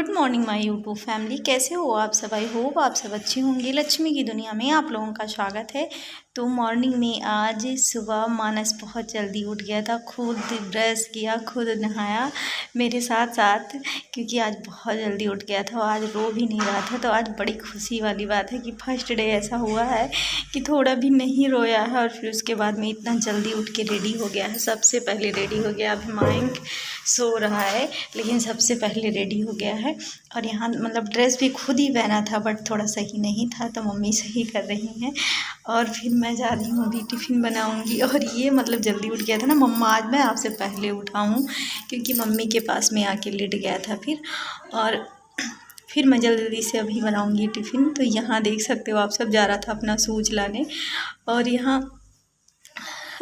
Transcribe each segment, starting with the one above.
Good morning my YouTube family, कैसे हो आप सब। आई होप आप सब अच्छे होंगे। लक्ष्मी की दुनिया में आप लोगों का स्वागत है। तो मॉर्निंग में आज सुबह मानस बहुत जल्दी उठ गया था, खुद ब्रश किया, खुद नहाया मेरे साथ साथ, क्योंकि आज बहुत जल्दी उठ गया था और आज रो भी नहीं रहा था। तो आज बड़ी खुशी वाली बात है कि फर्स्ट डे ऐसा हुआ है कि थोड़ा भी नहीं रोया है और फिर उसके बाद में इतना जल्दी उठ के रेडी हो गया है। सबसे पहले रेडी हो गया, अभी माइंड सो रहा है लेकिन सबसे पहले रेडी हो गया है। और यहाँ मतलब ड्रेस भी खुद ही पहना था बट थोड़ा सही नहीं था तो मम्मी सही कर रही हैं। और फिर मैं जा रही हूँ, अभी टिफ़िन बनाऊँगी। और ये मतलब जल्दी उठ गया था ना मम्मा, आज मैं आपसे पहले उठा हूँ क्योंकि मम्मी के पास में आके लेट गया था फिर मैं जल्दी से अभी बनाऊँगी टिफ़िन। तो यहाँ देख सकते हो आप सब, जा रहा था अपना शूज लाने और यहाँ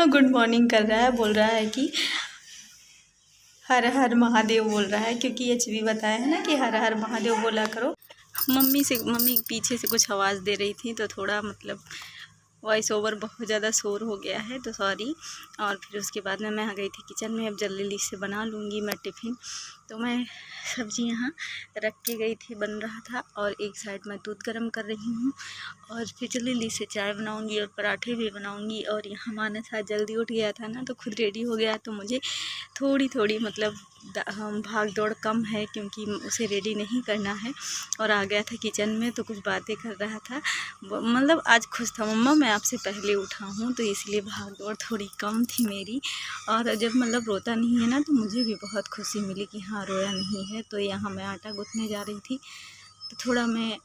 गुड मॉर्निंग कर रहा है, बोल रहा है कि हर हर महादेव बोल रहा है, क्योंकि एचवी बताया है ना कि हर हर महादेव बोला करो। मम्मी पीछे से कुछ आवाज़ दे रही थी तो थोड़ा मतलब वॉइस ओवर बहुत ज़्यादा शोर हो गया है तो सॉरी। और फिर उसके बाद में मैं आ गई थी किचन में, अब जल्दी से बना लूँगी मैं टिफ़िन। तो मैं सब्ज़ी यहाँ रख के गई थी, बन रहा था और एक साइड मैं दूध गर्म कर रही हूँ और फिर जल्दी से चाय बनाऊँगी और पराठे भी बनाऊँगी। और यहाँ मानस आज जल्दी उठ गया था ना तो खुद रेडी हो गया, तो मुझे थोड़ी मतलब भाग दौड़ कम है क्योंकि उसे रेडी नहीं करना है। और आ गया था किचन में तो कुछ बातें कर रहा था, मतलब आज खुश था, मम्मा मैं आपसे पहले उठा हूँ तो इसलिए भाग दौड़ थोड़ी कम थी मेरी। और जब मतलब रोता नहीं है ना तो मुझे भी बहुत खुशी मिली कि हाँ रोया नहीं है। तो यहाँ मैं आटा गूँथने जा रही थी तो थोड़ा मैं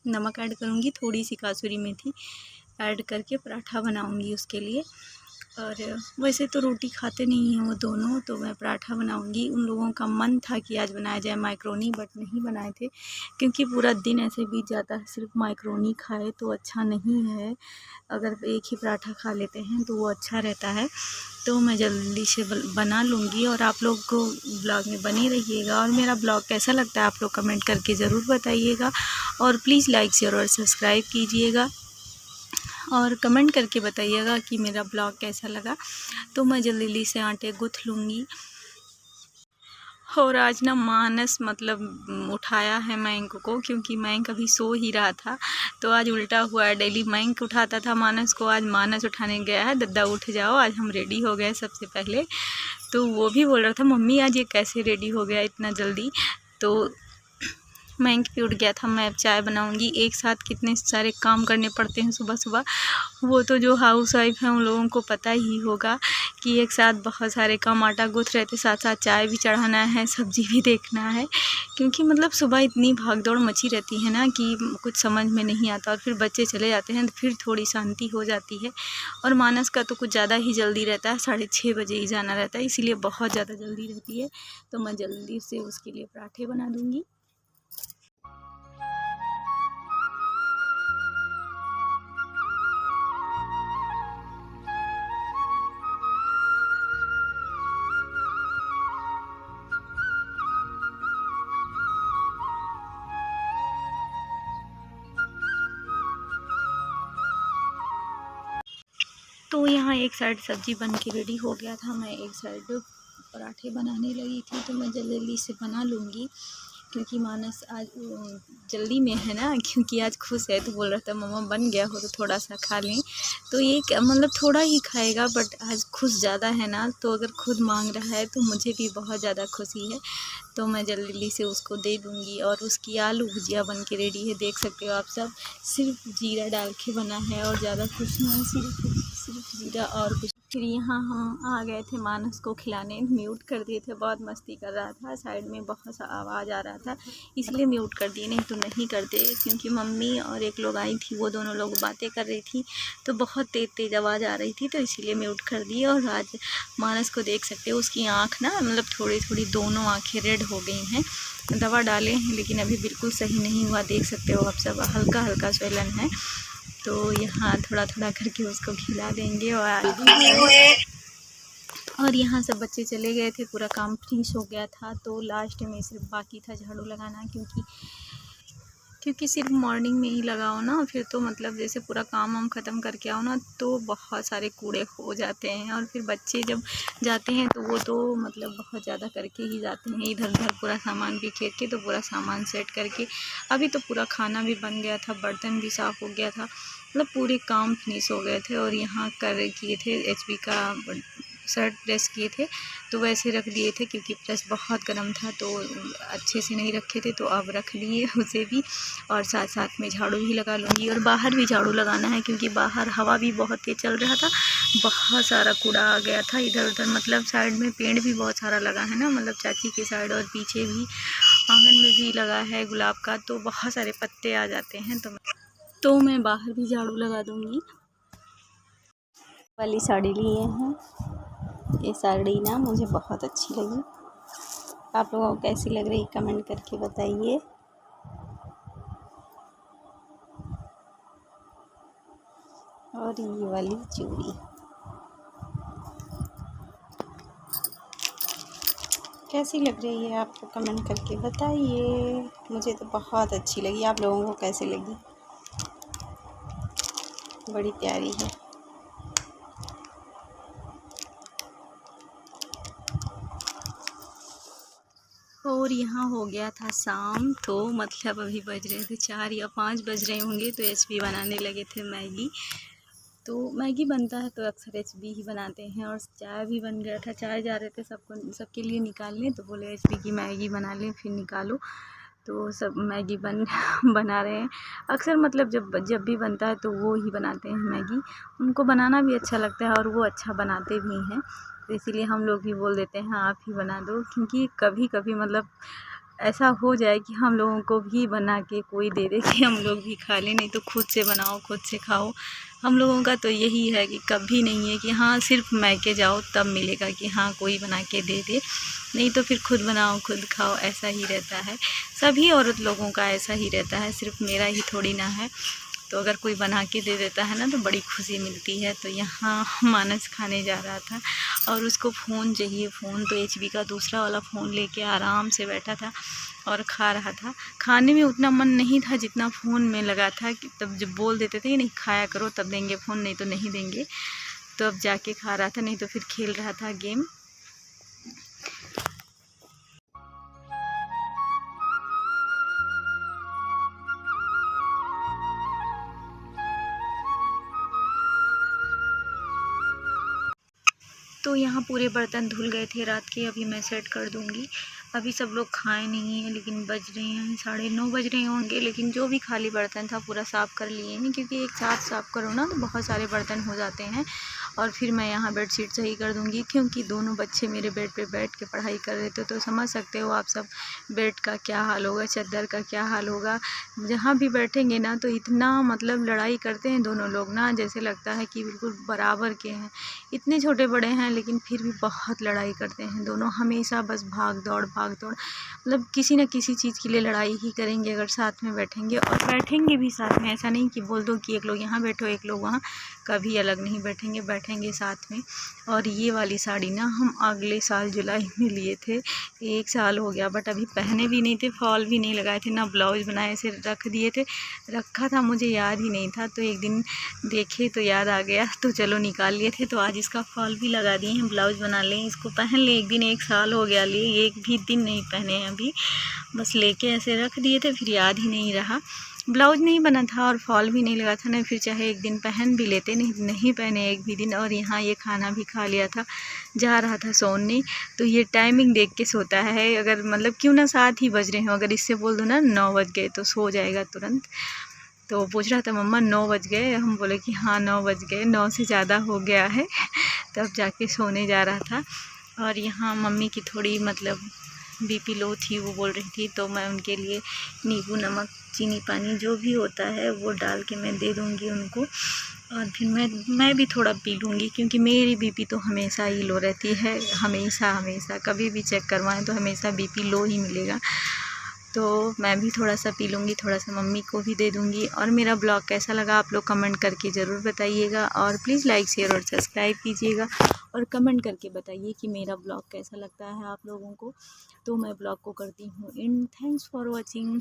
नमक ऐड करूँगी, थोड़ी सी कसूरी मेथी ऐड करके पराठा बनाऊँगी उसके लिए। और वैसे तो रोटी खाते नहीं हैं वो दोनों, तो मैं पराठा बनाऊंगी। उन लोगों का मन था कि आज बनाया जाए मैक्रोनी, बट नहीं बनाए थे क्योंकि पूरा दिन ऐसे बीत जाता है, सिर्फ मैक्रोनी खाए तो अच्छा नहीं है। अगर एक ही पराठा खा लेते हैं तो वो अच्छा रहता है। तो मैं जल्दी से बना लूँगी और आप लोग को ब्लॉग में बने रहिएगा। और मेरा ब्लॉग कैसा लगता है आप लोग कमेंट करके ज़रूर बताइएगा और प्लीज़ लाइक शेयर और सब्सक्राइब कीजिएगा और कमेंट करके बताइएगा कि मेरा ब्लॉग कैसा लगा। तो मैं जल्दी से आटे गूँथ लूँगी। और आज ना मानस मतलब उठाया है मैंक को, क्योंकि मैंक अभी सो ही रहा था। तो आज उल्टा हुआ है, डेली मैंक उठाता था मानस को, आज मानस उठाने गया है। दद्दा उठ जाओ, आज हम रेडी हो गए सबसे पहले। तो वो भी बोल रहा था मम्मी आज ये कैसे रेडी हो गया इतना जल्दी। तो मैंक भी उठ गया था। मैं अब चाय बनाऊंगी। एक साथ कितने सारे काम करने पड़ते हैं सुबह सुबह, वो तो जो हाउस वाइफ हैं उन लोगों को पता ही होगा कि एक साथ बहुत सारे काम, आटा गूँथ रहे थे, साथ साथ चाय भी चढ़ाना है, सब्ज़ी भी देखना है। क्योंकि मतलब सुबह इतनी भाग दौड़ मची रहती है ना कि कुछ समझ में नहीं आता। और फिर बच्चे चले जाते हैं तो फिर थोड़ी शांति हो जाती है। और मानस का तो कुछ ज़्यादा ही जल्दी रहता है, 6:30 बजे ही जाना रहता है, इसीलिए बहुत ज़्यादा जल्दी रहती है। तो मैं जल्दी से उसके लिए पराठे बना दूँगी। तो यहाँ एक साइड सब्ज़ी बन के रेडी हो गया था, मैं एक साइड पराठे बनाने लगी थी। तो मैं जल्दी से बना लूँगी क्योंकि मानस आज जल्दी में है ना, क्योंकि आज खुश है तो बोल रहा था मम्मा बन गया हो तो थोड़ा सा खा लें। तो ये मतलब थोड़ा ही खाएगा, बट आज खुश ज़्यादा है ना, तो अगर खुद मांग रहा है तो मुझे भी बहुत ज़्यादा खुशी है। तो मैं जल्दी से उसको दे दूँगी। और उसकी आलू भुजिया बन के रेडी है, देख सकते हो आप सब। सिर्फ जीरा डाल के बना है और ज़्यादा कुछ नहीं, सिर्फ जीरा और कुछ। फिर यहाँ हम आ गए थे मानस को खिलाने, म्यूट कर दिए थे, बहुत मस्ती कर रहा था, साइड में बहुत सा आवाज़ आ रहा था इसलिए म्यूट कर दिए, नहीं तो नहीं करते। क्योंकि मम्मी और एक लोग आई थी, वो दोनों लोग बातें कर रही थी तो बहुत तेज़ आवाज़ आ रही थी, तो इसीलिए म्यूट कर दिए। और आज मानस को देख सकते हो, उसकी आँख ना मतलब थोड़ी दोनों आँखें रेड हो गई हैं। दवा डाले हैं लेकिन अभी बिल्कुल सही नहीं हुआ, देख सकते हो आप सब, हल्का स्वेलन है। तो यहाँ थोड़ा करके उसको खिला देंगे। और यहाँ सब बच्चे चले गए थे, पूरा काम फिनिश हो गया था। तो लास्ट में सिर्फ बाकी था झाड़ू लगाना, क्योंकि क्योंकि सिर्फ मॉर्निंग में ही लगाओ ना, फिर तो मतलब जैसे पूरा काम वाम ख़त्म करके आओ ना तो बहुत सारे कूड़े हो जाते हैं। और फिर बच्चे जब जाते हैं तो वो तो मतलब बहुत ज़्यादा करके ही जाते हैं, इधर उधर पूरा सामान बिखेर के। तो पूरा सामान सेट करके अभी तो पूरा खाना भी बन गया था, बर्तन भी साफ़ हो गया था, मतलब पूरे काम फिनिश हो गए थे। और यहाँ किए थे एचपी का शर्ट प्रेस किए थे, तो वैसे रख दिए थे क्योंकि प्रेस बहुत गर्म था तो अच्छे से नहीं रखे थे, तो अब रख लिए उसे भी। और साथ साथ में झाड़ू भी लगा लूँगी, और बाहर भी झाड़ू लगाना है क्योंकि बाहर हवा भी बहुत तेज चल रहा था, बहुत सारा कूड़ा आ गया था इधर उधर। मतलब साइड में पेड़ भी बहुत सारा लगा है ना, मतलब चाची के साइड और पीछे भी आंगन में भी लगा है गुलाब का, तो बहुत सारे पत्ते आ जाते हैं। तो मैं बाहर भी झाड़ू लगा दूँगी। वाली साड़ी लिए हैं, ये साड़ी ना मुझे बहुत अच्छी लगी। आप लोगों को कैसी लग रही कमेंट करके बताइए। और ये वाली चूड़ी कैसी लग रही है आपको कमेंट करके बताइए। मुझे तो बहुत अच्छी लगी, आप लोगों को कैसी लगी? बड़ी प्यारी है। और यहाँ हो गया था शाम, तो मतलब अभी बज रहे थे 4 या 5 बज रहे होंगे, तो एचपी बनाने लगे थे मैगी। तो मैगी बनता है तो अक्सर एचपी ही बनाते हैं। और चाय भी बन गया था, चाय जा रहे थे सबके लिए निकालने, तो बोले एचपी की मैगी बना लें फिर निकालो। तो सब मैगी बना रहे हैं। अक्सर मतलब जब भी बनता है तो वो ही बनाते हैं मैगी, उनको बनाना भी अच्छा लगता है और वो अच्छा बनाते भी हैं, तो इसीलिए हम लोग भी बोल देते हैं आप ही बना दो। क्योंकि कभी कभी मतलब ऐसा हो जाए कि हम लोगों को भी बना के कोई दे दे कि हम लोग भी खा लें, नहीं तो खुद से बनाओ खुद से खाओ। हम लोगों का तो यही है कि कभी नहीं है कि हाँ सिर्फ मैके जाओ तब मिलेगा कि हाँ कोई बना के दे दे, नहीं तो फिर खुद बनाओ खुद खाओ, ऐसा ही रहता है। सभी औरत लोगों का ऐसा ही रहता है, सिर्फ मेरा ही थोड़ी ना है। तो अगर कोई बना के दे देता है ना तो बड़ी खुशी मिलती है। तो यहाँ मानस खाने जा रहा था और उसको फ़ोन चाहिए, फ़ोन तो एचबी का दूसरा वाला फ़ोन लेके आराम से बैठा था और खा रहा था। खाने में उतना मन नहीं था जितना फ़ोन में लगा था कि तब जब बोल देते थे नहीं खाया करो तब देंगे फ़ोन, नहीं तो नहीं देंगे, तो अब जाके खा रहा था, नहीं तो फिर खेल रहा था गेम। तो यहाँ पूरे बर्तन धुल गए थे रात के, अभी मैं सेट कर दूँगी। अभी सब लोग खाए नहीं हैं, लेकिन बज रहे हैं 9:30 बज रहे होंगे, लेकिन जो भी खाली बर्तन था पूरा साफ़ कर लिए हैं, क्योंकि एक साथ साफ़ करो ना तो बहुत सारे बर्तन हो जाते हैं। और फिर मैं यहाँ बेडशीट सही कर दूँगी, क्योंकि दोनों बच्चे मेरे बेड पे बैठ के पढ़ाई कर रहे थे, तो समझ सकते हो आप सब बेड का क्या हाल होगा, चादर का क्या हाल होगा। जहाँ भी बैठेंगे ना तो इतना मतलब लड़ाई करते हैं दोनों लोग ना, जैसे लगता है कि बिल्कुल बराबर के हैं। इतने छोटे बड़े हैं लेकिन फिर भी बहुत लड़ाई करते हैं दोनों, हमेशा बस भाग दौड़ मतलब किसी न किसी चीज़ के लिए लड़ाई ही करेंगे अगर साथ में बैठेंगे। और बैठेंगे भी साथ में, ऐसा नहीं कि बोल दो कि एक लोग यहाँ बैठो एक लोग वहाँ, कभी अलग नहीं बैठेंगे, बैठेंगे साथ में। और ये वाली साड़ी ना हम अगले साल जुलाई में लिए थे, 1 साल हो गया, बट अभी पहने भी नहीं थे, फॉल भी नहीं लगाए थे, ना ब्लाउज बनाए, ऐसे रख दिए थे, रखा था मुझे याद ही नहीं था। तो एक दिन देखे तो याद आ गया, तो चलो निकाल लिए थे, तो आज इसका फॉल भी लगा दिए हैं, ब्लाउज बना लें, इसको पहन लें एक दिन। 1 साल हो गया लिए, एक भी दिन नहीं पहने हैं अभी, बस लेके ऐसे रख दिए थे, फिर याद ही नहीं रहा। ब्लाउज नहीं बना था और फॉल भी नहीं लगा था ना, फिर चाहे एक दिन पहन भी लेते, नहीं पहने एक भी दिन। और यहाँ ये खाना भी खा लिया था, जा रहा था सोने, तो ये टाइमिंग देख के सोता है। अगर मतलब क्यों ना 7 ही बज रहे हो, अगर इससे बोल दो ना 9 बज गए तो सो जाएगा तुरंत। तो पूछ रहा था मम्मा 9 बज गए, हम बोले कि हाँ 9 बज गए, 9 से ज़्यादा हो गया है। तब जाके सोने जा रहा था। और यहाँ मम्मी की थोड़ी मतलब बीपी लो थी, वो बोल रही थी, तो मैं उनके लिए नींबू नमक चीनी पानी जो भी होता है वो डाल के मैं दे दूँगी उनको। और फिर मैं भी थोड़ा पी लूँगी, क्योंकि मेरी बीपी तो हमेशा ही लो रहती है, हमेशा कभी भी चेक करवाएं तो हमेशा बीपी लो ही मिलेगा। तो मैं भी थोड़ा सा पी लूँगी, थोड़ा सा मम्मी को भी दे दूँगी। और मेरा ब्लॉग कैसा लगा आप लोग कमेंट करके ज़रूर बताइएगा, और प्लीज़ लाइक शेयर और सब्सक्राइब कीजिएगा, और कमेंट करके बताइए कि मेरा ब्लॉग कैसा लगता है आप लोगों को। तो मैं ब्लॉग को करती हूँ एंड, थैंक्स फॉर वॉचिंग।